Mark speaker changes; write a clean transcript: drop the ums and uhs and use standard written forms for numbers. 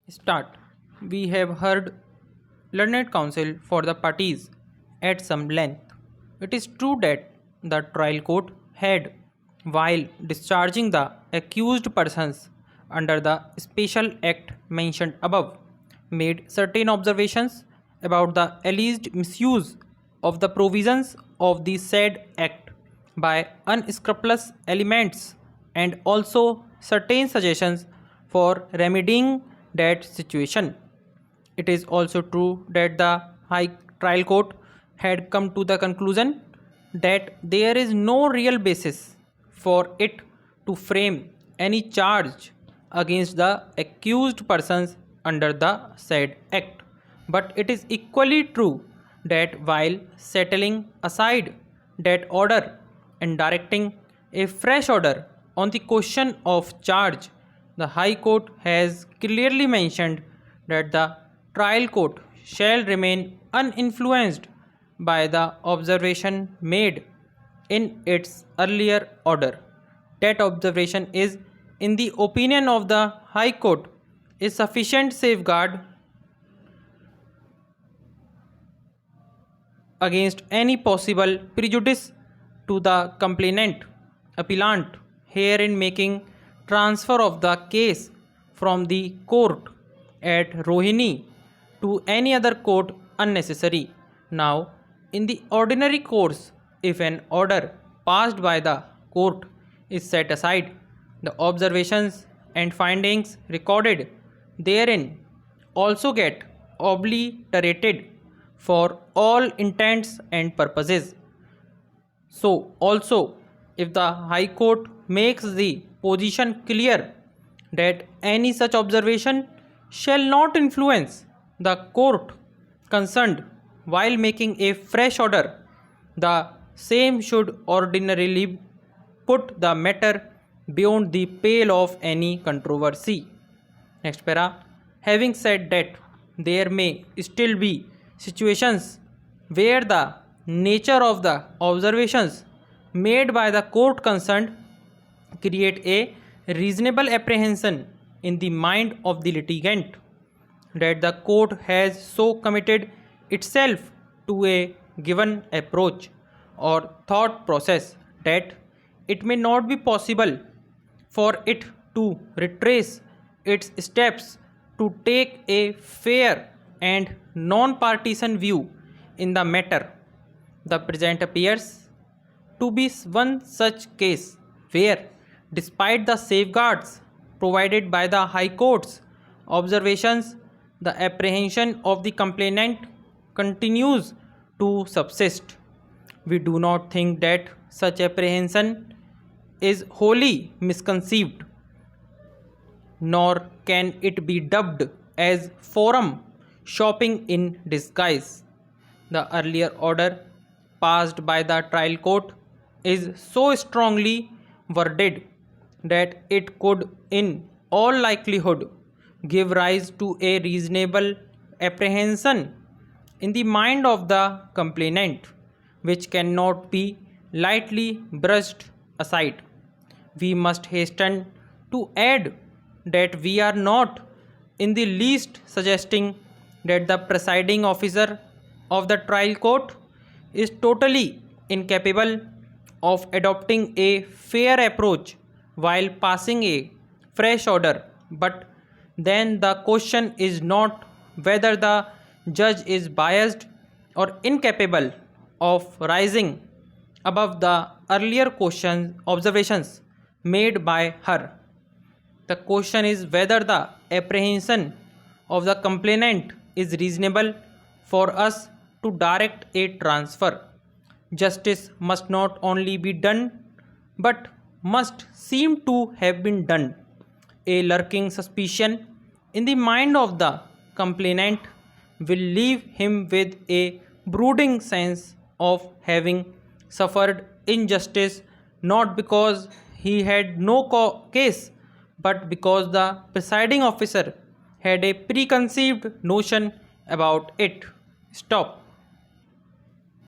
Speaker 1: Start. We have heard learned counsel for the parties at some length. It is true that the trial court had, while discharging the accused persons under the special act mentioned above, made certain observations about the alleged misuse of the provisions of the said act by unscrupulous elements and also certain suggestions for remedying that situation. It is also true that the High Trial Court had come to the conclusion that there is no real basis for it to frame any charge against the accused persons under the said act. But it is equally true that while settling aside that order and directing a fresh order on the question of charge, the High Court has clearly mentioned that the trial court shall remain uninfluenced by the observation made in its earlier order. That observation is, in the opinion of the High Court, a sufficient safeguard against any possible prejudice to the complainant, appellant, herein making transfer of the case from the court at Rohini to any other court unnecessary. Now, in the ordinary course, if an order passed by the court is set aside, the observations and findings recorded therein also get obliterated for all intents and purposes. So, also, if the High Court makes the position clear that any such observation shall not influence the court concerned while making a fresh order, the same should ordinarily put the matter beyond the pale of any controversy. Next para. Having said that, there may still be situations where the nature of the observations made by the court concerned create a reasonable apprehension in the mind of the litigant that the court has so committed itself to a given approach or thought process that it may not be possible for it to retrace its steps to take a fair and non-partisan view in the matter. The present appears to be one such case where, despite the safeguards provided by the High Court's observations, the apprehension of the complainant continues to subsist. We do not think that such apprehension is wholly misconceived, nor can it be dubbed as forum shopping in disguise. The earlier order passed by the trial court is so strongly worded that it could, in all likelihood, give rise to a reasonable apprehension in the mind of the complainant, which cannot be lightly brushed aside. We must hasten to add that we are not in the least suggesting that the presiding officer of the trial court is totally incapable of adopting a fair approach while passing a fresh order, but then the question is not whether the judge is biased or incapable of rising above the earlier questions observations made by her. The question is whether the apprehension of the complainant is reasonable for us to direct a transfer. Justice must not only be done but must seem to have been done. A lurking suspicion in the mind of the complainant will leave him with a brooding sense of having suffered injustice, not because he had no case but because the presiding officer had a preconceived notion about it. Stop.